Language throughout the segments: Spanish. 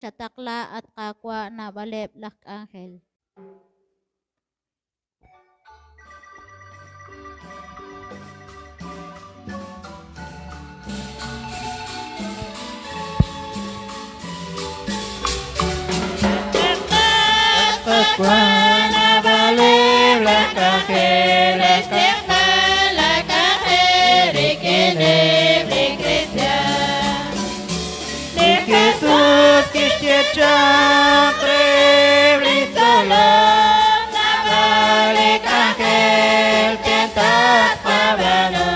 chatakla at kakwa na balep lak angel. Kakwa na balep lak angel, lak angel, ikine Cristian. Jesús Cristian solo balik angel pentas pabano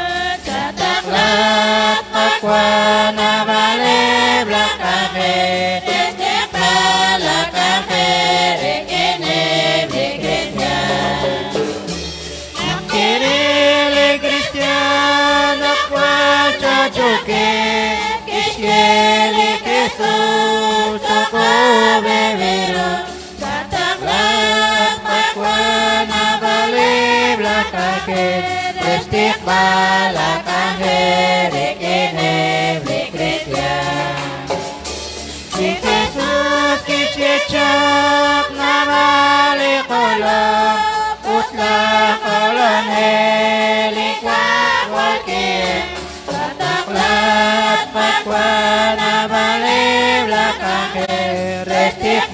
cataklat pakwa na balik belakang destek belakang rekene Cristian kiri Cristian akwa cajoke kisheli Jesús ako bebero cataklat pakwa na balik belakang destek belakang rekene Cristian Jesús kicecak na balik kolong utla kolong helikwak walkir cataklat pakwa na balik belakang destek